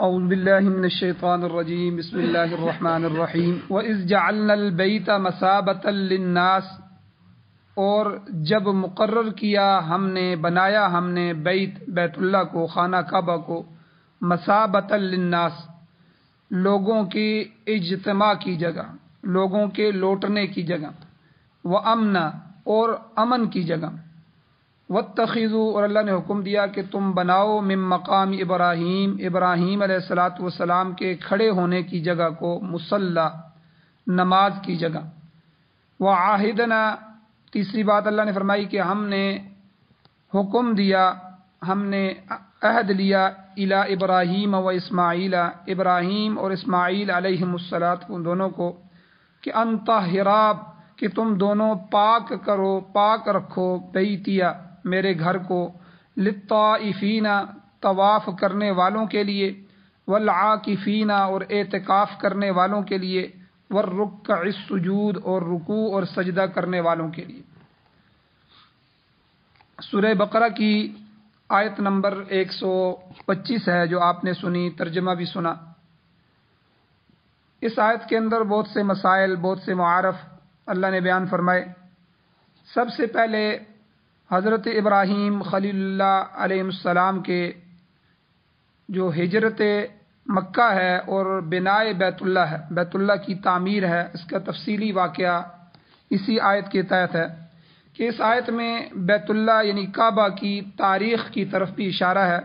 اعوذ باللہ من الشیطان الرجیم بسم اللہ الرحمن الرحیم وَإِذْ جَعَلْنَا الْبَيْتَ مَثَابَةً لِلنَّاسِ، اور جب مقرر کیا ہم نے، بنایا ہم نے بیت اللہ کو، خانہ کعبہ کو، مثابۃ للناس، لوگوں کے اجتماع کی جگہ، لوگوں کے لوٹنے کی جگہ، وَأَمْنًا، اور امن کی جگہ، وَاتَّخِذُوا، اور اللہ نے حکم دیا کہ تم بناؤ من مقام ابراہیم، ابراہیم علیہ الصلاۃ والسلام کے کھڑے ہونے کی جگہ کو، مصلی، نماز کی جگہ، وعاہدنا، تیسری بات اللہ نے فرمائی کہ ہم نے حکم دیا، ہم نے عہد لیا، الی ابراہیم و اسماعیل، ابراہیم اور اسماعیل علیہم الصلاۃ، ان دونوں کو، کہ ان طہرا، کہ تم دونوں پاک کرو، پاک رکھو، بیتیا، میرے گھر کو، للطائفین، طواف کرنے والوں کے لیے، والعاکفین، اور اعتکاف کرنے والوں کے لیے، والرکع السجود، اور رکوع اور سجدہ کرنے والوں کے لیے۔ سورہ بقرہ کی آیت نمبر 125 ہے جو آپ نے سنی، ترجمہ بھی سنا۔ اس آیت کے اندر بہت سے مسائل، بہت سے معارف اللہ نے بیان فرمائے۔ سب سے پہلے حضرت ابراہیم خلیل اللہ علیہ السلام کے جو ہجرت مکہ ہے اور بنائے بیت اللہ ہے، بیت اللہ کی تعمیر ہے، اس کا تفصیلی واقعہ اسی آیت کے تحت ہے کہ اس آیت میں بیت اللہ یعنی کعبہ کی تاریخ کی طرف بھی اشارہ ہے،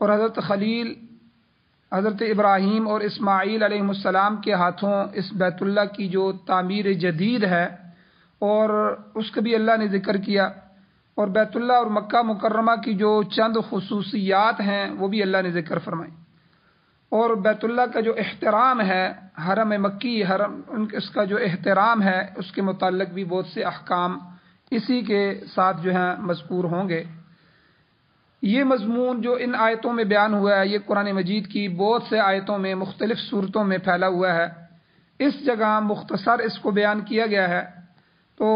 اور حضرت خلیل، حضرت ابراہیم اور اسماعیل علیہ السلام کے ہاتھوں اس بیت اللہ کی جو تعمیر جدید ہے اور اس کا بھی اللہ نے ذکر کیا، اور بیت اللہ اور مکہ مکرمہ کی جو چند خصوصیات ہیں وہ بھی اللہ نے ذکر فرمائی، اور بیت اللہ کا جو احترام ہے، حرم مکی، اس کا جو احترام ہے، اس کے متعلق بھی بہت سے احکام اسی کے ساتھ جو ہیں مذکور ہوں گے۔ یہ مضمون جو ان آیتوں میں بیان ہوا ہے، یہ قرآن مجید کی بہت سے آیتوں میں، مختلف صورتوں میں پھیلا ہوا ہے۔ اس جگہ مختصر اس کو بیان کیا گیا ہے۔ تو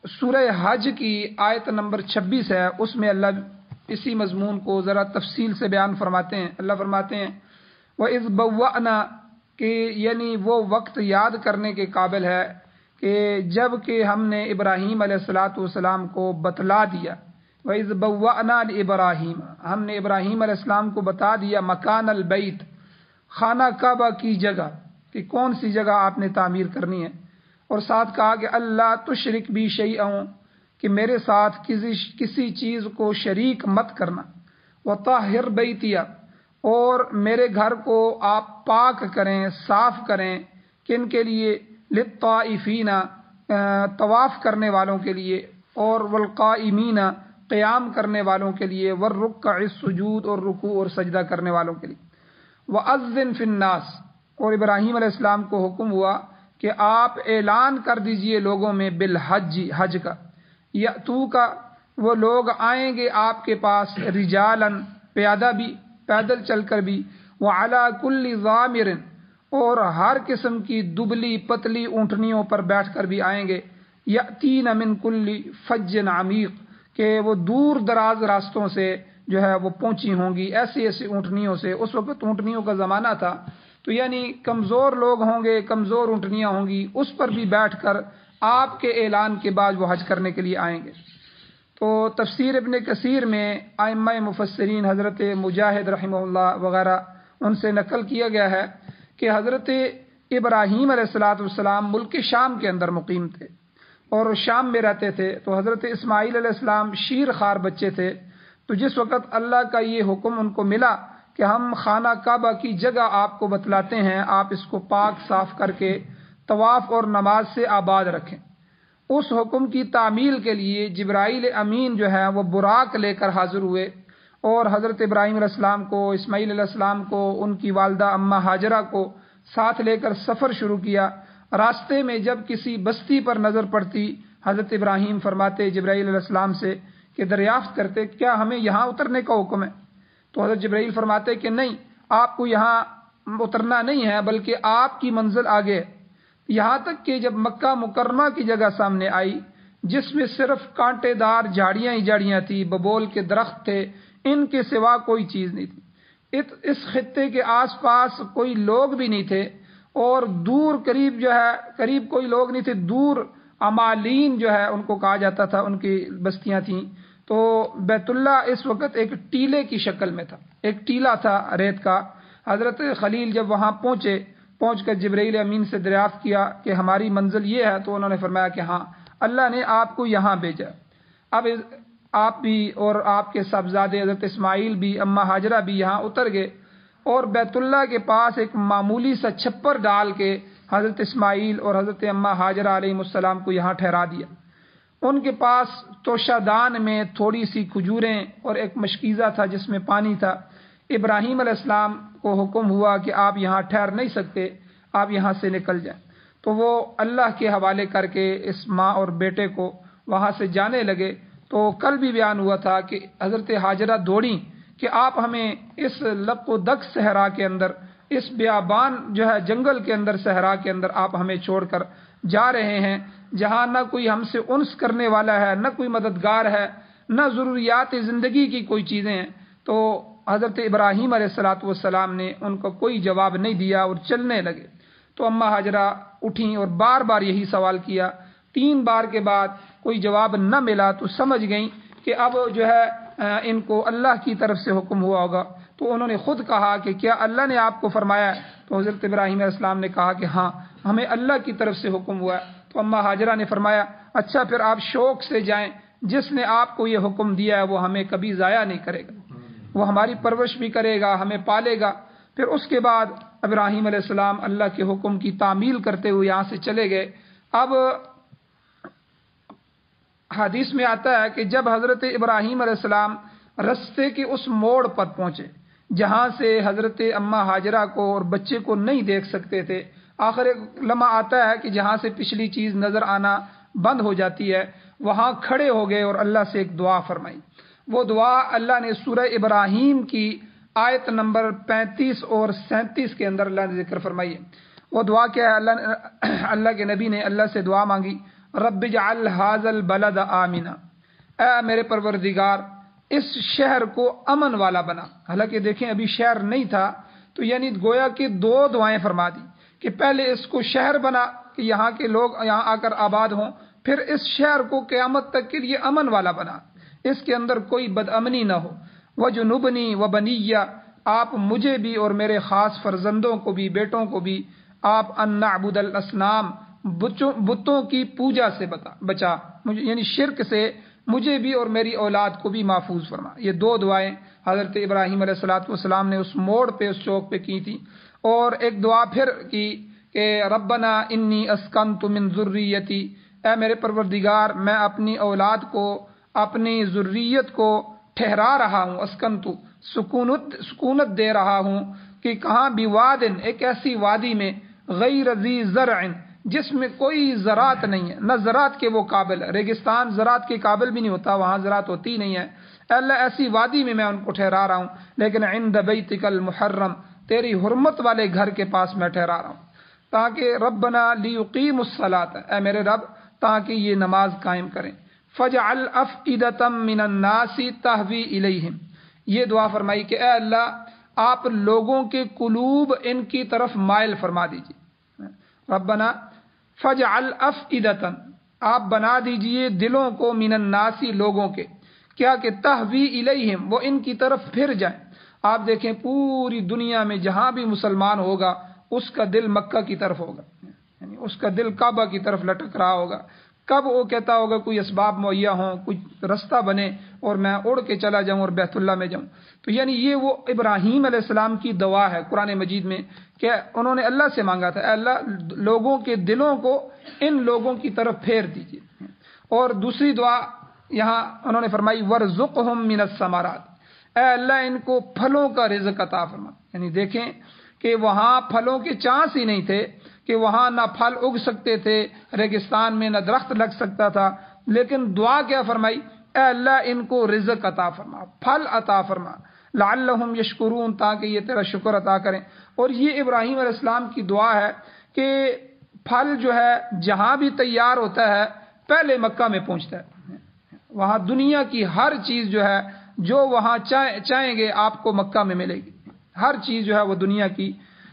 سورہ حج کی آیت نمبر 26 ہے، اس میں اللہ اسی مضمون کو ذرا تفصیل سے بیان فرماتے ہیں۔ اللہ فرماتے ہیں وَإِذْ بَوَّأْنَا، کہ یعنی وہ وقت یاد کرنے کے قابل ہے کہ جب کہ ہم نے ابراہیم علیہ الصلاۃ والسلام کو بتلا دیا، وَإِذْ بَوَّأْنَا لِإِبْرَاہِيمَ، ہم نے ابراہیم علیہ السلام کو بتا دیا مکان البیت، خانہ کعبہ کی جگہ، کہ کون سی جگہ آپ نے تعمیر کرنی ہے، اور ساتھ کہا کہ اللہ تشرک بی شیئا، کہ میرے ساتھ کسی چیز کو شریک مت کرنا، وطہر بیتیا، اور میرے گھر کو آپ پاک کریں، صاف کریں، کن کے لیے، للطائفین، طواف کرنے والوں کے لیے، اور والقائمین، قیام کرنے والوں کے لیے، والرکع السجود، اور رکوع اور سجدہ کرنے والوں کے لیے، وَأَذِّن فِي النَّاسِ، اور ابراہیم علیہ السلام کو حکم ہوا کہ آپ اعلان کر دیجئے لوگوں میں، بالحج، حج کا، یاتو کا، وہ لوگ آئیں گے آپ کے پاس، رجالن، پیادہ بھی، پیدل چل کر بھی، وعلی کل ضامر، اور ہر قسم کی دبلی پتلی اونٹنیوں پر بیٹھ کر بھی آئیں گے، یاتین من کل فج عمیق، کہ وہ دور دراز راستوں سے جو ہے وہ پہنچی ہوں گی، ایسی ایسی اونٹنیوں سے۔ اس وقت اونٹنیوں کا زمانہ تھا، تو یعنی کمزور لوگ ہوں گے، کمزور اونٹنیاں ہوں گی، اس پر بھی بیٹھ کر آپ کے اعلان کے بعد وہ حج کرنے کے لیے آئیں گے۔ تو تفسیر ابن کثیر میں ائمہ مفسرین، حضرت مجاہد رحمہ اللہ وغیرہ، ان سے نقل کیا گیا ہے کہ حضرت ابراہیم علیہ الصلاۃ والسلام ملک شام کے اندر مقیم تھے اور شام میں رہتے تھے، تو حضرت اسماعیل علیہ السلام شیر خوار بچے تھے، تو جس وقت اللہ کا یہ حکم ان کو ملا کہ ہم خانہ کعبہ کی جگہ آپ کو بتلاتے ہیں، آپ اس کو پاک صاف کر کے طواف اور نماز سے آباد رکھیں، اس حکم کی تعمیل کے لیے جبرائیل امین جو ہے وہ براق لے کر حاضر ہوئے، اور حضرت ابراہیم علیہ السلام کو، اسماعیل علیہ السلام کو، ان کی والدہ اماں ہاجرہ کو ساتھ لے کر سفر شروع کیا۔ راستے میں جب کسی بستی پر نظر پڑتی، حضرت ابراہیم فرماتے جبرائیل علیہ السلام سے کہ دریافت کرتے کیا ہمیں یہاں اترنے کا حکم ہے؟ تو حضرت جبرائیل فرماتے کہ نہیں، آپ کو یہاں اترنا نہیں ہے، بلکہ آپ کی منزل آگے ہے۔ یہاں تک کہ جب مکہ مکرمہ کی جگہ سامنے آئی، جس میں صرف کانٹے دار جھاڑیاں ہی جھاڑیاں تھی، ببول کے درخت تھے، ان کے سوا کوئی چیز نہیں تھی۔ اس خطے کے آس پاس کوئی لوگ بھی نہیں تھے، اور دور قریب جو ہے قریب کوئی لوگ نہیں تھے، دور عمالین جو ہے ان کو کہا جاتا تھا، ان کی بستیاں تھیں۔ تو بیت اللہ اس وقت ایک ٹیلے کی شکل میں تھا، ایک ٹیلا تھا ریت کا۔ حضرت خلیل جب وہاں پہنچ کر جبرائیل امین سے دریافت کیا کہ ہماری منزل یہ ہے، تو انہوں نے فرمایا کہ ہاں، اللہ نے آپ کو یہاں بھیجا۔ اب آپ بھی اور آپ کے صاحبزادے حضرت اسماعیل بھی، اماں ہاجرہ بھی یہاں اتر گئے، اور بیت اللہ کے پاس ایک معمولی سا چھپر ڈال کے حضرت اسماعیل اور حضرت اماں ہاجرہ علیہ السلام کو یہاں ٹھہرا دیا۔ ان کے پاس توشہ دان میں تھوڑی سی کھجوریں اور ایک مشکیزہ تھا جس میں پانی تھا۔ ابراہیم علیہ السلام کو حکم ہوا کہ آپ یہاں ٹھہر نہیں سکتے، آپ یہاں سے نکل جائیں۔ تو وہ اللہ کے حوالے کر کے اس ماں اور بیٹے کو وہاں سے جانے لگے۔ تو کل بھی بیان ہوا تھا کہ حضرت ہاجرہ دوڑیں کہ آپ ہمیں اس لق و دق صحرا کے اندر، اس بیابان جو ہے جنگل کے اندر، صحرا کے اندر آپ ہمیں چھوڑ کر جا رہے ہیں، جہاں نہ کوئی ہم سے انس کرنے والا ہے، نہ کوئی مددگار ہے، نہ ضروریات زندگی کی کوئی چیزیں ہیں۔ تو حضرت ابراہیم علیہ والسلام نے ان کو کوئی جواب نہیں دیا اور چلنے لگے۔ تو اماں ہاجرہ اٹھیں اور بار بار یہی سوال کیا۔ 3 بار کے بعد کوئی جواب نہ ملا تو سمجھ گئیں کہ اب جو ہے ان کو اللہ کی طرف سے حکم ہوا ہوگا۔ تو انہوں نے خود کہا کہ کیا اللہ نے آپ کو فرمایا ہے؟ تو حضرت ابراہیم علیہ السلام نے کہا کہ ہاں، ہمیں اللہ کی طرف سے حکم ہوا ہے۔ تو اماں ہاجرہ نے فرمایا اچھا پھر آپ شوق سے جائیں، جس نے آپ کو یہ حکم دیا ہے وہ ہمیں کبھی ضائع نہیں کرے گا، وہ ہماری پرورش بھی کرے گا، ہمیں پالے گا۔ پھر اس کے بعد ابراہیم علیہ السلام اللہ کے حکم کی تعمیل کرتے ہوئے یہاں سے چلے گئے۔ اب حدیث میں آتا ہے کہ جب حضرت ابراہیم علیہ السلام رستے کے اس موڑ پر پہنچے جہاں سے حضرت اماں ہاجرہ کو اور بچے کو نہیں دیکھ سکتے تھے، آخر ایک لمحہ آتا ہے کہ جہاں سے پچھلی چیز نظر آنا بند ہو جاتی ہے، وہاں کھڑے ہو گئے اور اللہ سے ایک دعا فرمائی۔ وہ دعا اللہ نے سورہ ابراہیم کی آیت نمبر 35 اور 37 کے اندر اللہ نے ذکر فرمائی ہے۔ وہ دعا کیا ہے؟ اللہ کے نبی نے اللہ سے دعا مانگی، رب اجعل ھذا البلد آمنا، اے میرے پروردگار اس شہر کو امن والا بنا۔ حالانکہ دیکھیں ابھی شہر نہیں تھا، تو یعنی گویا کہ 2 دعائیں فرما دی کہ پہلے اس کو شہر بنا کہ یہاں کے لوگ یہاں آ کر آباد ہوں، پھر اس شہر کو قیامت تک کے لیے امن والا بنا، اس کے اندر کوئی بدامنی نہ ہو۔ وجنبنی وبنیہ، آپ مجھے بھی اور میرے خاص فرزندوں کو بھی، بیٹوں کو بھی، آپ ان نعبد الاصنام، بتوں کی پوجا سے بچا، یعنی شرک سے مجھے بھی اور میری اولاد کو بھی محفوظ فرما۔ یہ 2 دعائیں حضرت ابراہیم علیہ السلام نے اس موڑ پہ، اس چوک پہ کی تھی۔ اور ایک دعا پھر کی کہ ربنا انی اسکنت من ذریتی، اے میرے پروردگار میں اپنی اولاد کو، اپنی ذریت کو ٹھہرا رہا ہوں، اسکنت سکونت دے رہا ہوں کہ کہاں بوادن، ایک ایسی وادی میں، غیر ذی زرع، جس میں کوئی زراعت نہیں ہے، نہ زراعت کے وہ قابل ہے، ریگستان زراعت کے قابل بھی نہیں ہوتا، وہاں زراعت ہوتی نہیں ہے۔ اے اللہ ایسی وادی میں ان کو ٹھہرا رہا ہوں، لیکن عند بیتک المحرم، تیری حرمت والے گھر کے پاس میں ٹھہرا رہا ہوں، تاکہ ربنا لیقیموا الصلاۃ، اے میرے رب تاکہ یہ نماز قائم کریں۔ فجعل افئدۃ من الناس تہوی الیہم، یہ دعا فرمائی کہ اے اللہ آپ لوگوں کے قلوب ان کی طرف مائل فرما دیجیے۔ ربنا فجعل افئدۃ، آپ بنا دیجئے دلوں کو، من الناس لوگوں کے، کیا کہ تہوی الیہم، وہ ان کی طرف پھر جائیں۔ آپ دیکھیں پوری دنیا میں جہاں بھی مسلمان ہوگا اس کا دل مکہ کی طرف ہوگا، یعنی اس کا دل کعبہ کی طرف لٹک رہا ہوگا۔ کب وہ کہتا ہوگا کوئی اسباب مہیا ہوں، کوئی رستہ بنے اور میں اڑ کے چلا جاؤں اور بیت اللہ میں جاؤں۔ تو یعنی یہ وہ ابراہیم علیہ السلام کی دعا ہے قرآن مجید میں کہ انہوں نے اللہ سے مانگا تھا، اے اللہ لوگوں کے دلوں کو ان لوگوں کی طرف پھیر دیجیے۔ اور دوسری دعا یہاں انہوں نے فرمائی ورزقہم من الثمرات، اے اللہ ان کو پھلوں کا رزق عطا فرما۔ یعنی دیکھیں کہ وہاں پھلوں کے چانس ہی نہیں تھے کہ وہاں نہ پھل اگ سکتے تھے، ریگستان میں نہ درخت لگ سکتا تھا، لیکن دعا کیا فرمائی؟ اے اللہ ان کو رزق عطا فرما، پھل عطا فرما، لعلہم یشکرون، تاکہ یہ تیرا شکر عطا کریں۔ اور یہ ابراہیم علیہ السلام کی دعا ہے کہ پھل جو ہے جہاں بھی تیار ہوتا ہے پہلے مکہ میں پہنچتا ہے، وہاں دنیا کی ہر چیز جو ہے جو وہاں چاہیں گے آپ کو مکہ میں ملے گی۔ ہر چیز جو ہے وہ دنیا کی.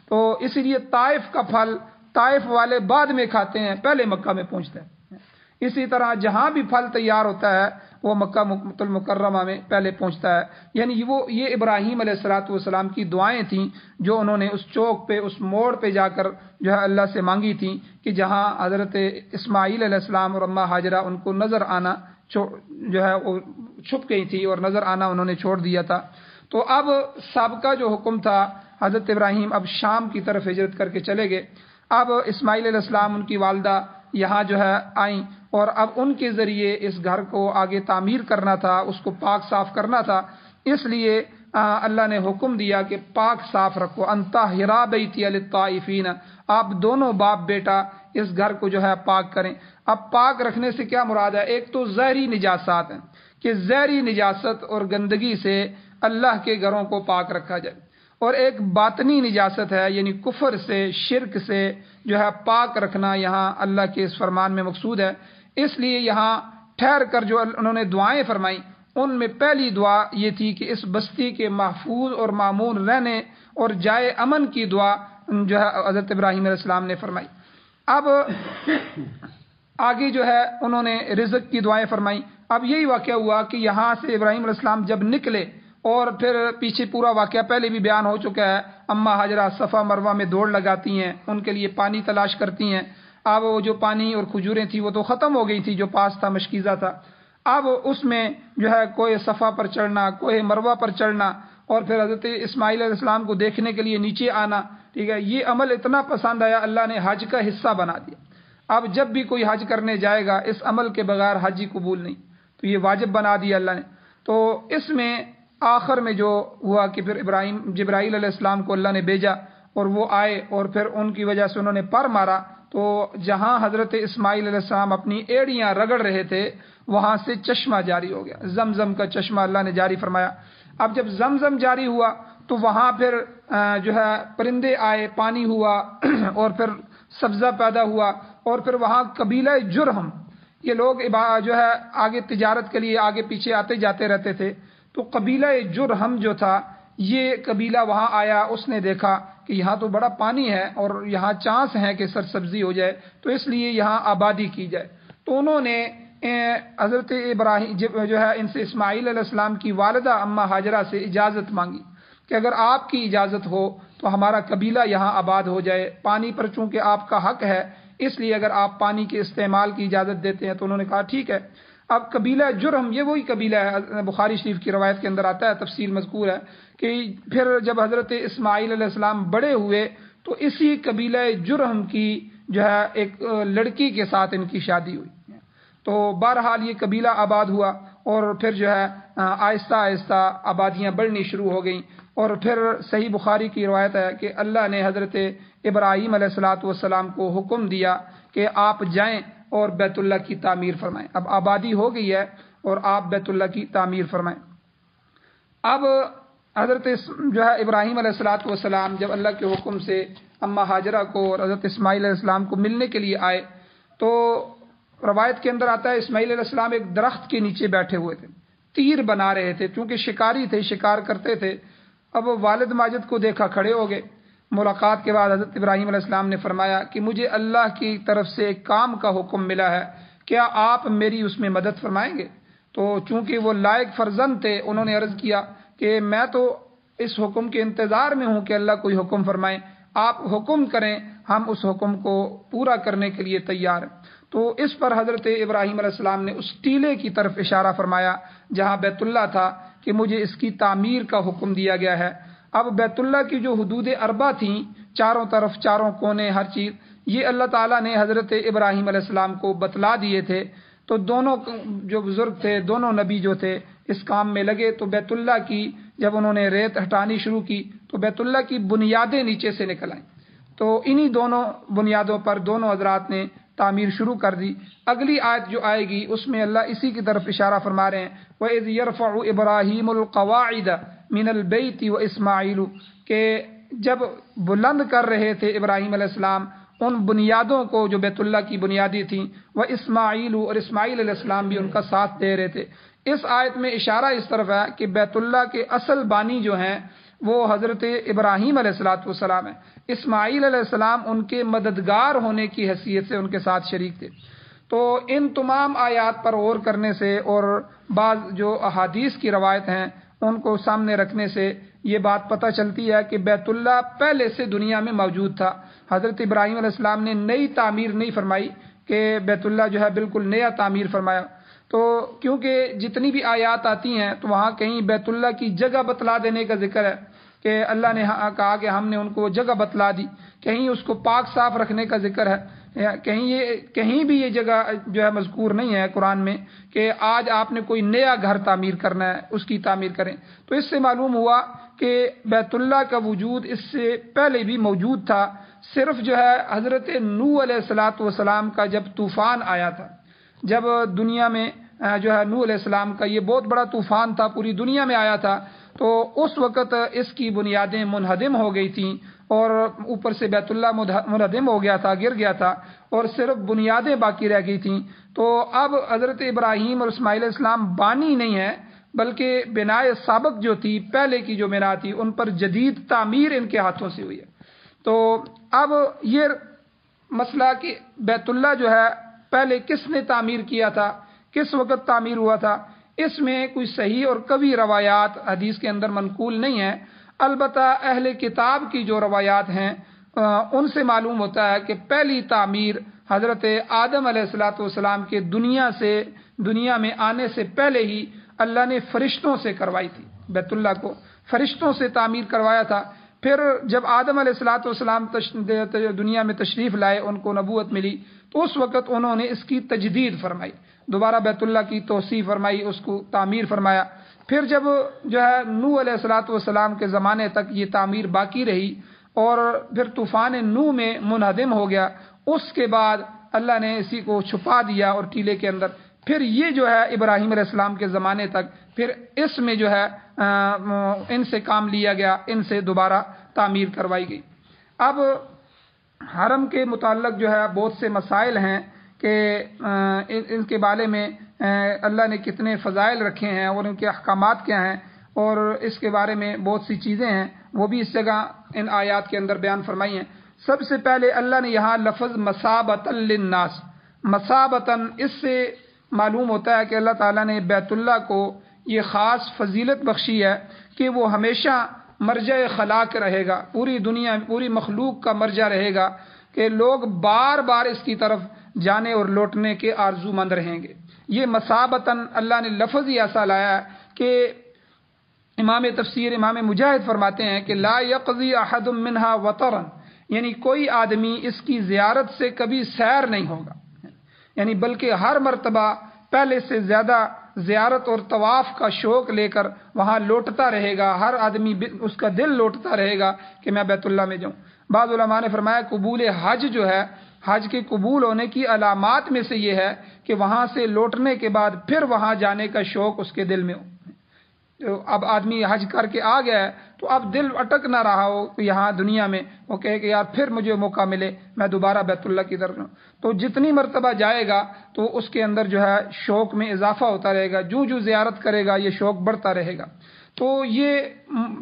تو اسی لیے طائف کا پھل طائف والے بعد میں کھاتے ہیں، پہلے مکہ میں پہنچتا ہے. اسی طرح جہاں بھی پھل تیار ہوتا ہے وہ مکہ المکرمہ میں پہلے پہنچتا ہے. یعنی یہ ابراہیم علیہ الصلوۃ والسلام کی دعائیں تھیں جو انہوں نے اس چوک پہ، اس موڑ پہ جا کر جو ہے اللہ سے مانگی تھیں کہ جہاں حضرت اسماعیل علیہ السلام اور اماں ہاجرہ ان کو نظر آنا جو ہے وہ چھپ گئی تھی اور نظر آنا انہوں نے چھوڑ دیا تھا. تو اب سابقہ جو حکم تھا حضرت ابراہیم اب شام کی طرف ہجرت کر کے چلے گئے. اب اسماعیل علیہ السلام ان کی والدہ یہاں جو ہے آئیں اور اب ان کے ذریعے اس گھر کو آگے تعمیر کرنا تھا، اس کو پاک صاف کرنا تھا. اس لیے اللہ نے حکم دیا کہ پاک صاف رکھو. انطہرا بیتی للطائفین، آپ دونوں باپ بیٹا اس گھر کو جو ہے پاک کریں. اب پاک رکھنے سے کیا مراد ہے؟ ایک تو زہری نجاسات ہیں کہ زہری نجاست اور گندگی سے اللہ کے گھروں کو پاک رکھا جائے، اور ایک باطنی نجاست ہے یعنی کفر سے، شرک سے جو ہے پاک رکھنا یہاں اللہ کے اس فرمان میں مقصود ہے. اس لیے یہاں ٹھہر کر جو انہوں نے دعائیں فرمائیں ان میں پہلی دعا یہ تھی کہ اس بستی کے محفوظ اور مامون رہنے اور جائے امن کی دعا جو ہے حضرت ابراہیم علیہ السلام نے فرمائی. اب آگے جو ہے انہوں نے رزق کی دعائیں فرمائیں. اب یہی واقعہ ہوا کہ یہاں سے ابراہیم علیہ السلام جب نکلے، اور پھر پیچھے پورا واقعہ پہلے بھی بیان ہو چکا ہے، اماں ہاجرہ صفا مروہ میں دوڑ لگاتی ہیں، ان کے لیے پانی تلاش کرتی ہیں. اب وہ جو پانی اور کھجوریں تھیں وہ تو ختم ہو گئی تھی، جو پاس تھا مشکیزہ تھا. اب اس میں جو ہے کوہ صفا پر چڑھنا، کوہ مروہ پر چڑھنا، اور پھر حضرت اسماعیل علیہ السلام کو دیکھنے کے لیے نیچے آنا، ٹھیک ہے، یہ عمل اتنا پسند آیا اللہ نے حج کا حصہ بنا دیا. اب جب بھی کوئی حج کرنے جائے گا اس عمل کے بغیر حج ہی قبول نہیں، تو یہ واجب بنا دیا اللہ نے. تو اس میں آخر میں جو ہوا کہ پھر جبرائیل علیہ السلام کو اللہ نے بھیجا اور وہ آئے، اور پھر ان کی وجہ سے انہوں نے پر مارا. تو جہاں حضرت اسماعیل علیہ السلام اپنی ایڑیاں رگڑ رہے تھے وہاں سے چشمہ جاری ہو گیا، زمزم کا چشمہ اللہ نے جاری فرمایا. اب جب زمزم جاری ہوا تو وہاں پھر جو ہے پرندے آئے، پانی ہوا اور پھر سبزہ پیدا ہوا. اور پھر وہاں قبیلہ جرہم، یہ لوگ جو ہے آگے تجارت کے لیے آگے پیچھے آتے جاتے رہتے تھے. تو قبیلہ جرہم جو تھا یہ قبیلہ وہاں آیا، اس نے دیکھا کہ یہاں تو بڑا پانی ہے اور یہاں چانس ہے کہ سرسبزی ہو جائے، تو اس لیے یہاں آبادی کی جائے. تو انہوں نے حضرت ابراہیم جو ہے ان سے اسماعیل علیہ السلام کی والدہ اماں ہاجرہ سے اجازت مانگی کہ اگر آپ کی اجازت ہو تو ہمارا قبیلہ یہاں آباد ہو جائے. پانی پر چونکہ آپ کا حق ہے، اس لیے اگر آپ پانی کے استعمال کی اجازت دیتے ہیں. تو انہوں نے کہا ٹھیک ہے. اب قبیلہ جرہم یہ وہی قبیلہ ہے، بخاری شریف کی روایت کے اندر آتا ہے، تفصیل مذکور ہے کہ پھر جب حضرت اسماعیل علیہ السلام بڑے ہوئے تو اسی قبیلہ جرہم کی جو ہے ایک لڑکی کے ساتھ ان کی شادی ہوئی. تو بہرحال یہ قبیلہ آباد ہوا اور پھر جو ہے آہستہ آہستہ آبادیاں بڑھنی شروع ہو گئیں. اور پھر صحیح بخاری کی روایت ہے کہ اللہ نے حضرت ابراہیم علیہ الصلوۃ والسلام کو حکم دیا کہ آپ جائیں اور بیت اللہ کی تعمیر فرمائیں. اب آبادی ہو گئی ہے اور آپ بیت اللہ کی تعمیر فرمائیں. اب حضرت جو ہے ابراہیم علیہ الصلوۃ والسلام جب اللہ کے حکم سے اماں ہاجرہ کو اور حضرت اسماعیل علیہ السلام کو ملنے کے لیے آئے تو روایت کے اندر آتا ہے اسماعیل علیہ السلام ایک درخت کے نیچے بیٹھے ہوئے تھے، تیر بنا رہے تھے، چونکہ شکاری تھے، شکار کرتے تھے. اب والد ماجد کو دیکھا، کھڑے ہو گئے. ملاقات کے بعد حضرت ابراہیم علیہ السلام نے فرمایا کہ مجھے اللہ کی طرف سے ایک کام کا حکم ملا ہے، کیا آپ میری اس میں مدد فرمائیں گے؟ تو چونکہ وہ لائق فرزند تھے انہوں نے عرض کیا کہ میں تو اس حکم کے انتظار میں ہوں کہ اللہ کوئی حکم فرمائیں، آپ حکم کریں، ہم اس حکم کو پورا کرنے کے لیے تیار ہیں. تو اس پر حضرت ابراہیم علیہ السلام نے اس ٹیلے کی طرف اشارہ فرمایا جہاں بیت اللہ تھا کہ مجھے اس کی تعمیر کا حکم دیا گیا ہے. اب بیت اللہ کی جو حدود اربع تھیں، چاروں طرف، چاروں کونے، ہر چیز، یہ اللہ تعالیٰ نے حضرت ابراہیم علیہ السلام کو بتلا دیے تھے. تو دونوں جو بزرگ تھے، دونوں نبی جو تھے اس کام میں لگے. تو بیت اللہ کی جب انہوں نے ریت ہٹانی شروع کی تو بیت اللہ کی بنیادیں نیچے سے نکل آئیں. تو انہی دونوں بنیادوں پر دونوں حضرات نے تعمیر شروع کر دی. اگلی آیت جو آئے گی اس میں اللہ اسی کی طرف اشارہ فرما رہے ہیں، وَإِذْ يَرْفَعُ إِبْرَاهِيمُ الْقَوَاعِدَ مِنَ الْبَيْتِ وَإِسْمَاعِيلُ، کہ جب بلند کر رہے تھے ابراہیم علیہ السلام ان بنیادوں کو جو بیت اللہ کی بنیادیں تھیں، وَإِسْمَاعِيلُ، اور اسماعیل علیہ السلام بھی ان کا ساتھ دے رہے تھے. اس آیت میں اشارہ اس طرف ہے کہ بیت اللہ کے اصل بانی جو ہیں وہ حضرت ابراہیم علیہ الصلوۃ والسلام ہیں۔ اسماعیل علیہ السلام ان کے مددگار ہونے کی حیثیت سے ان کے ساتھ شریک تھے۔ تو ان تمام آیات پر غور کرنے سے اور بعض جو احادیث کی روایت ہیں ان کو سامنے رکھنے سے یہ بات پتہ چلتی ہے کہ بیت اللہ پہلے سے دنیا میں موجود تھا۔ حضرت ابراہیم علیہ السلام نے نئی تعمیر نہیں فرمائی کہ بیت اللہ جو ہے بالکل نیا تعمیر فرمایا۔ تو کیونکہ جتنی بھی آیات آتی ہیں تو وہاں کہیں بیت اللہ کی جگہ بتلا دینے کا ذکر ہے کہ اللہ نے کہا کہ ہم نے ان کو جگہ بتلا دی، کہیں اس کو پاک صاف رکھنے کا ذکر ہے، کہیں بھی یہ جگہ جو ہے مذکور نہیں ہے قرآن میں کہ آج آپ نے کوئی نیا گھر تعمیر کرنا ہے اس کی تعمیر کریں۔ تو اس سے معلوم ہوا کہ بیت اللہ کا وجود اس سے پہلے بھی موجود تھا، صرف جو ہے حضرت نوح علیہ الصلوۃ والسلام کا جب طوفان آیا تھا، جب دنیا میں جو ہے نوح علیہ السلام کا یہ بہت بڑا طوفان تھا، پوری دنیا میں آیا تھا، تو اس وقت اس کی بنیادیں منہدم ہو گئی تھیں اور اوپر سے بیت اللہ منہدم ہو گیا تھا، گر گیا تھا اور صرف بنیادیں باقی رہ گئی تھیں۔ تو اب حضرت ابراہیم اور اسماعیل علیہ السلام بانی نہیں ہے، بلکہ بنائے سابق جو تھی، پہلے کی جو بنا تھی، ان پر جدید تعمیر ان کے ہاتھوں سے ہوئی ہے۔ تو اب یہ مسئلہ کہ بیت اللہ جو ہے پہلے کس نے تعمیر کیا تھا، کس وقت تعمیر ہوا تھا، اس میں کوئی صحیح اور قوی روایات حدیث کے اندر منقول نہیں ہیں۔ البتہ اہل کتاب کی جو روایات ہیں ان سے معلوم ہوتا ہے کہ پہلی تعمیر حضرت آدم علیہ الصلوۃ والسلام کے دنیا میں آنے سے پہلے ہی اللہ نے فرشتوں سے کروائی تھی، بیت اللہ کو فرشتوں سے تعمیر کروایا تھا۔ پھر جب آدم علیہ الصلوۃ والسلام دنیا میں تشریف لائے، ان کو نبوت ملی، تو اس وقت انہوں نے اس کی تجدید فرمائی، دوبارہ بیت اللہ کی توسیع فرمائی، اس کو تعمیر فرمایا۔ پھر جب جو ہے نوح علیہ الصلوۃ والسلام کے زمانے تک یہ تعمیر باقی رہی اور پھر طوفان نوح میں منہدم ہو گیا، اس کے بعد اللہ نے اسی کو چھپا دیا اور ٹیلے کے اندر۔ پھر یہ جو ہے ابراہیم علیہ السلام کے زمانے تک پھر اس میں جو ہے ان سے کام لیا گیا، ان سے دوبارہ تعمیر کروائی گئی۔ اب حرم کے متعلق جو ہے بہت سے مسائل ہیں کہ ان کے بارے میں اللہ نے کتنے فضائل رکھے ہیں اور ان کے احکامات کیا ہیں، اور اس کے بارے میں بہت سی چیزیں ہیں، وہ بھی اس جگہ ان آیات کے اندر بیان فرمائی ہیں۔ سب سے پہلے اللہ نے یہاں لفظ مثابۃ للناس، مثابۃً، اس سے معلوم ہوتا ہے کہ اللہ تعالیٰ نے بیت اللہ کو یہ خاص فضیلت بخشی ہے کہ وہ ہمیشہ مرجع خلاق رہے گا، پوری دنیا پوری مخلوق کا مرجع رہے گا کہ لوگ بار بار اس کی طرف جانے اور لوٹنے کے آرزو مند رہیں گے۔ یہ مثابۃً اللہ نے لفظ ہی ایسا لایا ہے کہ امام تفسیر امام مجاہد فرماتے ہیں کہ لا یقضی احد منہا وطرا، یعنی کوئی آدمی اس کی زیارت سے کبھی سیر نہیں ہوگا، یعنی بلکہ ہر مرتبہ پہلے سے زیادہ زیارت اور طواف کا شوق لے کر وہاں لوٹتا رہے گا، ہر آدمی اس کا دل لوٹتا رہے گا کہ میں بیت اللہ میں جاؤں۔ بعض علماء نے فرمایا قبول حج جو ہے، حج کے قبول ہونے کی علامات میں سے یہ ہے کہ وہاں سے لوٹنے کے بعد پھر وہاں جانے کا شوق اس کے دل میں ہو۔ اب آدمی حج کر کے آ گیا ہے تو اب دل اٹک نہ رہا ہو یہاں دنیا میں، وہ کہے کہ یار پھر مجھے موقع ملے میں دوبارہ بیت اللہ کی طرف جاؤں، تو جتنی مرتبہ جائے گا تو اس کے اندر جو ہے شوق میں اضافہ ہوتا رہے گا، جو زیارت کرے گا یہ شوق بڑھتا رہے گا۔ تو یہ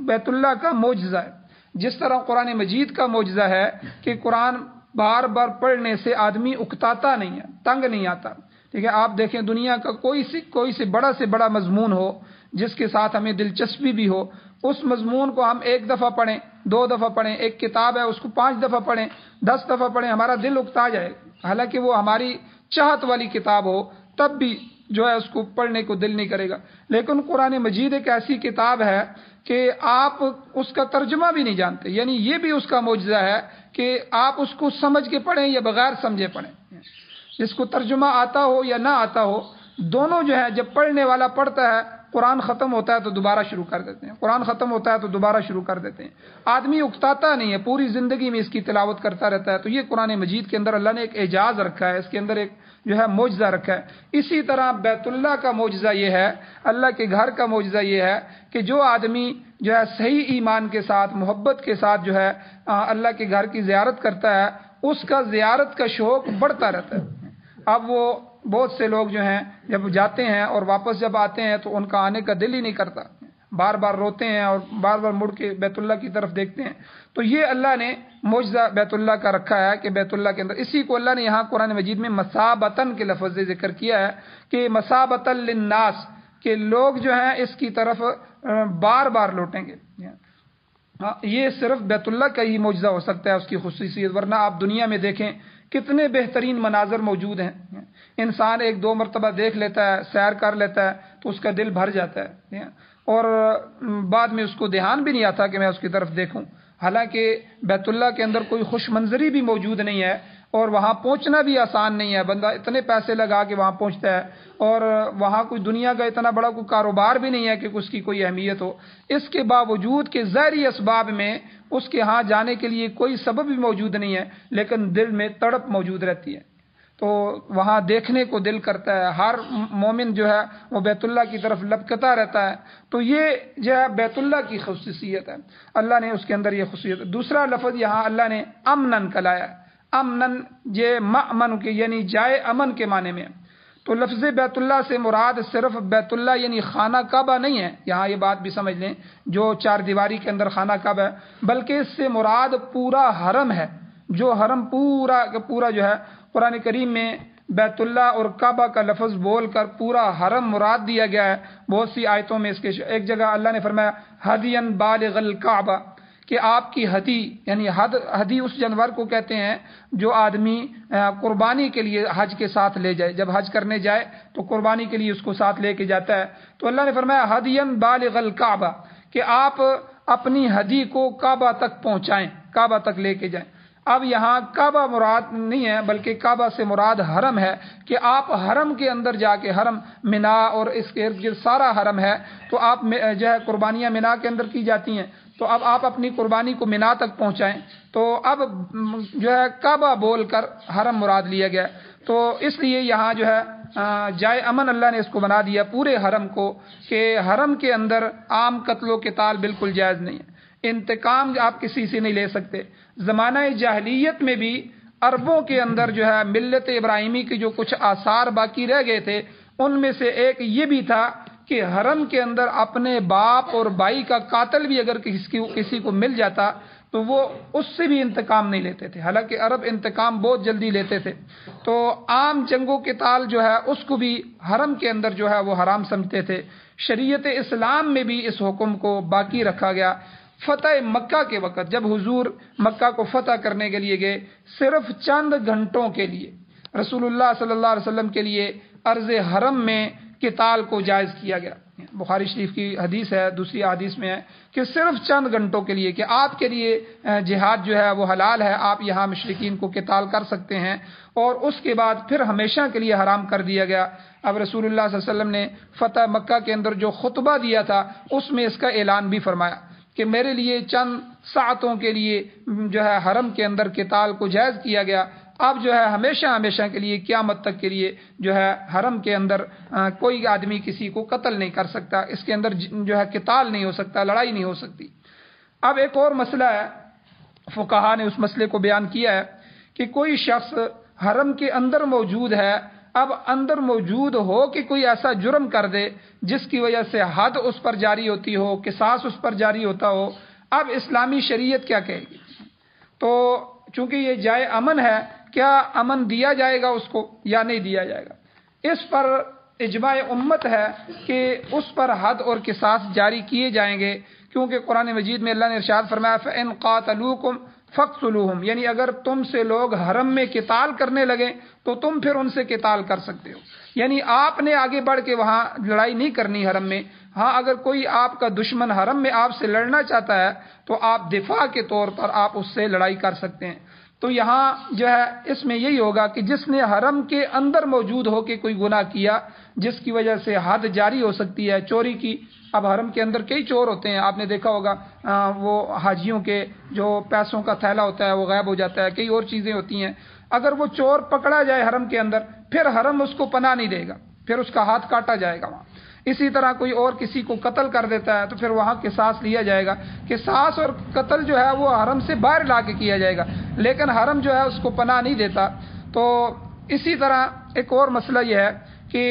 بیت اللہ کا معجزہ ہے، جس طرح قرآن مجید کا معجزہ ہے کہ قرآن بار بار پڑھنے سے آدمی اکتاتا نہیں ہے، تنگ نہیں آتا۔ ٹھیک ہے، آپ دیکھیں دنیا کا کوئی سے بڑا مضمون ہو جس کے ساتھ ہمیں دلچسپی بھی ہو، اس مضمون کو ہم 1 دفعہ پڑھیں، 2 دفعہ پڑھیں، ایک کتاب ہے اس کو 5 دفعہ پڑھیں، 10 دفعہ پڑھیں، ہمارا دل اکتا جائے، حالانکہ وہ ہماری چاہت والی کتاب ہو تب بھی جو ہے اس کو پڑھنے کو دل نہیں کرے گا۔ لیکن قرآن مجید ایک ایسی کتاب ہے کہ آپ اس کا ترجمہ بھی نہیں جانتے، یعنی یہ بھی اس کا معجزہ ہے کہ آپ اس کو سمجھ کے پڑھیں یا بغیر سمجھے پڑھیں، جس کو ترجمہ آتا ہو یا نہ آتا ہو، دونوں جو ہے جب پڑھنے والا پڑھتا ہے، قرآن ختم ہوتا ہے تو دوبارہ شروع کر دیتے ہیں، قرآن ختم ہوتا ہے تو دوبارہ شروع کر دیتے ہیں، آدمی اکتاتا نہیں ہے، پوری زندگی میں اس کی تلاوت کرتا رہتا ہے۔ تو یہ قرآن مجید کے اندر اللہ نے ایک اعجاز رکھا ہے، اس کے اندر ایک جو ہے معجزہ رکھا ہے۔ اسی طرح بیت اللہ کا معجزہ یہ ہے، اللہ کے گھر کا معجزہ یہ ہے کہ جو آدمی جو ہے صحیح ایمان کے ساتھ، محبت کے ساتھ جو ہے اللہ کے گھر کی زیارت کرتا ہے، اس کا زیارت کا شوق بڑھتا رہتا ہے۔ اب وہ بہت سے لوگ جو ہیں جب جاتے ہیں اور واپس جب آتے ہیں تو ان کا آنے کا دل ہی نہیں کرتا، بار بار روتے ہیں اور بار بار مڑ کے بیت اللہ کی طرف دیکھتے ہیں. تو یہ اللہ نے معجزہ بیت اللہ کا رکھا ہے کہ بیت اللہ کے اندر اسی کو اللہ نے یہاں قرآن مجید میں مثابتن کے لفظ سے ذکر کیا ہے کہ مثابتن للناس، کہ لوگ جو ہیں اس کی طرف بار بار لوٹیں گے. یہ صرف بیت اللہ کا ہی معجزہ ہو سکتا ہے، اس کی خصوصیت، ورنہ آپ دنیا میں دیکھیں کتنے بہترین مناظر موجود ہیں. انسان ایک دو مرتبہ دیکھ لیتا ہے، سیر کر لیتا ہے تو اس کا دل بھر جاتا ہے اور بعد میں اس کو دھیان بھی نہیں آتا کہ میں اس کی طرف دیکھوں. حالانکہ بیت اللہ کے اندر کوئی خوش منظری بھی موجود نہیں ہے اور وہاں پہنچنا بھی آسان نہیں ہے. بندہ اتنے پیسے لگا کے وہاں پہنچتا ہے اور وہاں کوئی دنیا کا اتنا بڑا کوئی کاروبار بھی نہیں ہے کہ اس کی کوئی اہمیت ہو. اس کے باوجود کہ ظاہری اسباب میں اس کے ہاں جانے کے لیے کوئی سبب بھی موجود نہیں ہے، لیکن دل میں تڑپ موجود رہتی ہے. تو وہاں دیکھنے کو دل کرتا ہے. ہر مومن جو ہے وہ بیت اللہ کی طرف لپکتا رہتا ہے. تو یہ جو ہے بیت اللہ کی خصوصیت ہے، اللہ نے اس کے اندر یہ خصوصیت. دوسرا لفظ یہاں اللہ نے امنن کا لایا. امنن یہ مأمن کے یعنی جائے امن کے معنی میں. تو لفظ بیت اللہ سے مراد صرف بیت اللہ یعنی خانہ کعبہ نہیں ہے. یہاں یہ بات بھی سمجھ لیں جو چار دیواری کے اندر خانہ کعبہ ہے، بلکہ اس سے مراد پورا حرم ہے. جو حرم پورا کا پورا جو ہے قرآن کریم میں بیت اللہ اور کعبہ کا لفظ بول کر پورا حرم مراد دیا گیا ہے. بہت سی آیتوں میں اس کے ایک جگہ اللہ نے فرمایا ہدین بالغ الکعبہ، کہ آپ کی ہدی یعنی ہدی اس جانور کو کہتے ہیں جو آدمی قربانی کے لیے حج کے ساتھ لے جائے. جب حج کرنے جائے تو قربانی کے لیے اس کو ساتھ لے کے جاتا ہے. تو اللہ نے فرمایا ہدین بالغ الکعبہ، کہ آپ اپنی ہدی کو کعبہ تک پہنچائیں، کعبہ تک لے کے جائیں. اب یہاں کعبہ مراد نہیں ہے بلکہ کعبہ سے مراد حرم ہے، کہ آپ حرم کے اندر جا کے، حرم منا اور اس کے ارد گرد سارا حرم ہے، تو آپ جو ہے قربانیاں منا کے اندر کی جاتی ہیں. تو اب آپ اپنی قربانی کو منا تک پہنچائیں. تو اب جو ہے کعبہ بول کر حرم مراد لیا گیا. تو اس لیے یہاں جو ہے جائے امن اللہ نے اس کو بنا دیا پورے حرم کو، کہ حرم کے اندر عام قتل و قتال بالکل جائز نہیں ہے. انتقام آپ کسی سے نہیں لے سکتے. زمانہ جاہلیت میں بھی عربوں کے اندر جو ہے ملت ابراہیمی کے جو کچھ آثار باقی رہ گئے تھے، ان میں سے ایک یہ بھی تھا کہ حرم کے اندر اپنے باپ اور بھائی کا قاتل بھی اگر کسی کو مل جاتا تو وہ اس سے بھی انتقام نہیں لیتے تھے. حالانکہ عرب انتقام بہت جلدی لیتے تھے. تو عام جنگ و قتال جو ہے اس کو بھی حرم کے اندر جو ہے وہ حرام سمجھتے تھے. شریعت اسلام میں بھی اس حکم کو باقی رکھا گیا. فتح مکہ کے وقت جب حضور مکہ کو فتح کرنے کے لیے گئے، صرف چند گھنٹوں کے لیے رسول اللہ صلی اللہ علیہ وسلم کے لیے عرض حرم میں قتال کو جائز کیا گیا. بخاری شریف کی حدیث ہے، دوسری حدیث میں ہے کہ صرف چند گھنٹوں کے لیے کہ آپ کے لیے جہاد جو ہے وہ حلال ہے، آپ یہاں مشرکین کو قتال کر سکتے ہیں، اور اس کے بعد پھر ہمیشہ کے لیے حرام کر دیا گیا. اب رسول اللہ صلی اللہ علیہ وسلم نے فتح مکہ کے اندر جو خطبہ دیا تھا اس میں اس کا اعلان بھی فرمایا کہ میرے لیے چند ساعتوں کے لیے جو ہے حرم کے اندر قتال کو جائز کیا گیا. اب جو ہے ہمیشہ ہمیشہ کے لیے قیامت تک کے لیے جو ہے حرم کے اندر کوئی آدمی کسی کو قتل نہیں کر سکتا. اس کے اندر جو ہے قتال نہیں ہو سکتا، لڑائی نہیں ہو سکتی. اب ایک اور مسئلہ ہے، فقہا نے اس مسئلے کو بیان کیا ہے کہ کوئی شخص حرم کے اندر موجود ہے، اب اندر موجود ہو کہ کوئی ایسا جرم کر دے جس کی وجہ سے حد اس پر جاری ہوتی ہو، قصاص اس پر جاری ہوتا ہو. اب اسلامی شریعت کیا کہے گی؟ تو چونکہ یہ جائے امن ہے، کیا امن دیا جائے گا اس کو یا نہیں دیا جائے گا؟ اس پر اجماع امت ہے کہ اس پر حد اور قصاص جاری کیے جائیں گے، کیونکہ قرآن مجید میں اللہ نے ارشاد فرمایا فَإِن قَاتَلُوكُمْ فَاقْتُلُوهُمْ، یعنی اگر تم سے لوگ حرم میں قتال کرنے لگے تو تم پھر ان سے قتال کر سکتے ہو. یعنی آپ نے آگے بڑھ کے وہاں لڑائی نہیں کرنی حرم میں. ہاں اگر کوئی آپ کا دشمن حرم میں آپ سے لڑنا چاہتا ہے تو آپ دفاع کے طور پر آپ اس سے لڑائی کر سکتے ہیں. تو یہاں جو ہے اس میں یہی ہوگا کہ جس نے حرم کے اندر موجود ہو کے کوئی گناہ کیا جس کی وجہ سے حد جاری ہو سکتی ہے چوری کی. اب حرم کے اندر کئی چور ہوتے ہیں، آپ نے دیکھا ہوگا وہ حاجیوں کے جو پیسوں کا تھیلا ہوتا ہے وہ غائب ہو جاتا ہے، کئی اور چیزیں ہوتی ہیں. اگر وہ چور پکڑا جائے حرم کے اندر، پھر حرم اس کو پناہ نہیں دے گا، پھر اس کا ہاتھ کاٹا جائے گا وہاں. اسی طرح کوئی اور کسی کو قتل کر دیتا ہے تو پھر وہاں قصاص لیا جائے گا. قصاص اور قتل جو ہے وہ حرم سے باہر لا کے کیا جائے گا، لیکن حرم جو ہے اس کو پناہ نہیں دیتا. تو اسی طرح ایک اور مسئلہ یہ ہے کہ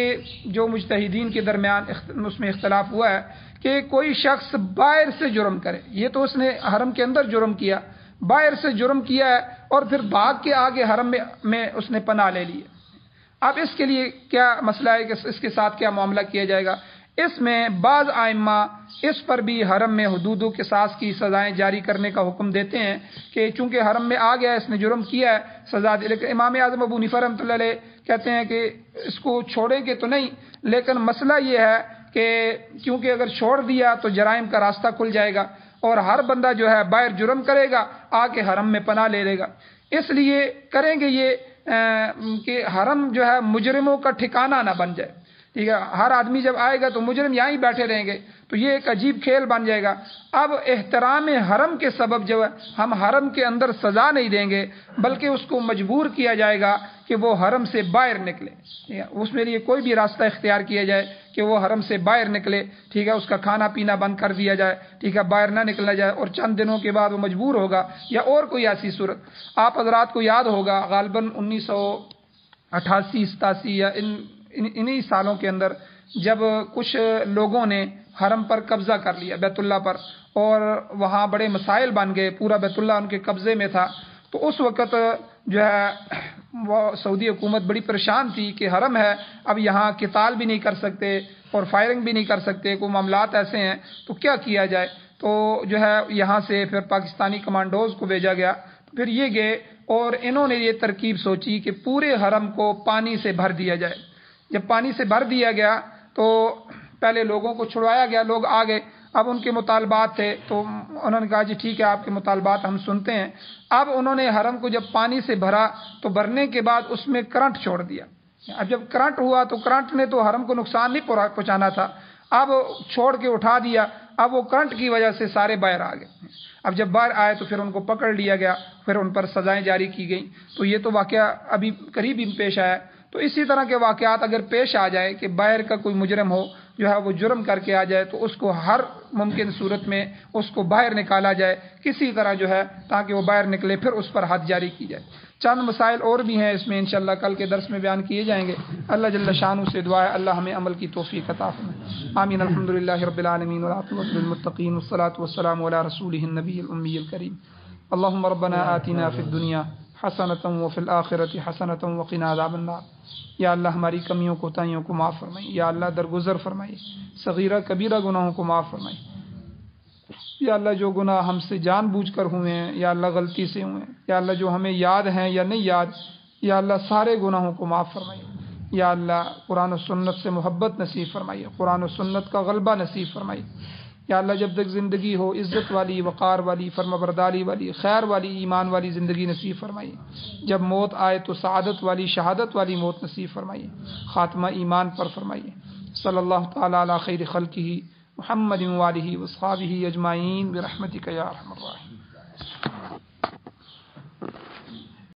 جو مجتہدین کے درمیان اس میں اختلاف ہوا ہے کہ کوئی شخص باہر سے جرم کرے، یہ تو اس نے حرم کے اندر جرم کیا، باہر سے جرم کیا ہے اور پھر بھاگ کے آگے حرم میں اس نے پناہ لے لی ہے۔ اب اس کے لیے کیا مسئلہ ہے کہ اس کے ساتھ کیا معاملہ کیا جائے گا؟ اس میں بعض ائمہ اس پر بھی حرم میں حدود و قصاص کی سزائیں جاری کرنے کا حکم دیتے ہیں کہ چونکہ حرم میں آ گیا ہے، اس نے جرم کیا ہے، سزا دے۔ لیکن امام اعظم ابو حنیفہ رحمۃ اللہ علیہ کہتے ہیں کہ اس کو چھوڑیں گے تو نہیں، لیکن مسئلہ یہ ہے کہ کیونکہ اگر چھوڑ دیا تو جرائم کا راستہ کھل جائے گا اور ہر بندہ جو ہے باہر جرم کرے گا، آ کے حرم میں پناہ لے گا، اس لیے کریں گے یہ کہ حرم جو ہے مجرموں کا ٹھکانہ نہ بن جائے، ٹھیک ہے؟ ہر آدمی جب آئے گا تو مجرم یہاں ہی بیٹھے رہیں گے، تو یہ ایک عجیب کھیل بن جائے گا۔ اب احترام حرم کے سبب جو ہے ہم حرم کے اندر سزا نہیں دیں گے، بلکہ اس کو مجبور کیا جائے گا کہ وہ حرم سے باہر نکلے، اس میں لیے کوئی بھی راستہ اختیار کیا جائے کہ وہ حرم سے باہر نکلے، ٹھیک ہے؟ اس کا کھانا پینا بند کر دیا جائے، ٹھیک ہے؟ باہر نہ نکلا جائے، اور چند دنوں کے بعد وہ مجبور ہوگا، یا اور کوئی ایسی صورت۔ آپ حضرات کو یاد ہوگا غالباً 1988 87 یا انہی سالوں کے اندر جب کچھ لوگوں نے حرم پر قبضہ کر لیا، بیت اللہ پر، اور وہاں بڑے مسائل بن گئے، پورا بیت اللہ ان کے قبضے میں تھا، تو اس وقت جو ہے وہ سعودی حکومت بڑی پریشان تھی کہ حرم ہے، اب یہاں قتال بھی نہیں کر سکتے اور فائرنگ بھی نہیں کر سکتے، کوئی معاملات ایسے ہیں، تو کیا کیا جائے؟ تو جو ہے یہاں سے پھر پاکستانی کمانڈوز کو بھیجا گیا، پھر یہ گئے اور انہوں نے یہ ترکیب سوچی کہ پورے حرم کو پانی سے بھر دیا جائے۔ جب پانی سے بھر دیا گیا تو پہلے لوگوں کو چھڑوایا گیا، لوگ آ گئے، اب ان کے مطالبات تھے تو انہوں نے کہا جی ٹھیک ہے، آپ کے مطالبات ہم سنتے ہیں۔ اب انہوں نے حرم کو جب پانی سے بھرا تو بھرنے کے بعد اس میں کرنٹ چھوڑ دیا۔ اب جب کرنٹ ہوا تو کرنٹ نے تو حرم کو نقصان نہیں پہنچانا تھا، اب چھوڑ کے اٹھا دیا، اب وہ کرنٹ کی وجہ سے سارے باہر آ گئے۔ اب جب باہر آئے تو پھر ان کو پکڑ لیا گیا، پھر ان پر سزائیں جاری کی گئیں۔ تو یہ تو واقعہ ابھی قریب ہی پیش آیا۔ تو اسی طرح کے واقعات اگر پیش آ جائے کہ باہر کا کوئی مجرم ہو جو ہے وہ جرم کر کے آ جائے، تو اس کو ہر ممکن صورت میں اس کو باہر نکالا جائے کسی طرح جو ہے، تاکہ وہ باہر نکلے، پھر اس پر حد جاری کی جائے۔ چند مسائل اور بھی ہیں اس میں انشاءاللہ کل کے درس میں بیان کیے جائیں گے۔ اللہ جل شانہ سے دعا ہے اللہ ہمیں عمل کی توفیق عطا فرمائے، آمین۔ الحمدللہ رب العالمین والعاقبۃ للمتقین والصلاۃ والسلام علی رسولہ النبی الامی الکریم۔ اللهم ربنا آتنا فی الدنیا حسنۃ وفی الآخرۃ حسنۃ وقنا عذاب النار۔ یا اللہ ہماری کمیوں کوتاہیوں کو معاف فرمائیے، یا اللہ درگزر فرمائیے، صغیرہ کبیرہ گناہوں کو معاف فرمائیے۔ یا اللہ جو گناہ ہم سے جان بوجھ کر ہوئے ہیں، یا اللہ غلطی سے ہوئے ہیں، یا اللہ جو ہمیں یاد ہیں یا نہیں یاد، یا اللہ سارے گناہوں کو معاف فرمائیے۔ یا اللہ قرآن و سنت سے محبت نصیب فرمائیے، قرآن و سنت کا غلبہ نصیب فرمائیے۔ یا اللہ جب تک زندگی ہو عزت والی، وقار والی، فرمانبرداری والی، خیر والی، ایمان والی زندگی نصیب فرمائیے۔ جب موت آئے تو سعادت والی، شہادت والی موت نصیب فرمائیے، خاتمہ ایمان پر فرمائیے۔ صلی اللہ تعالی علی خیر خلقہ محمد وآلہ وصحبہ اجمعین برحمتک یا ارحم الراحمین۔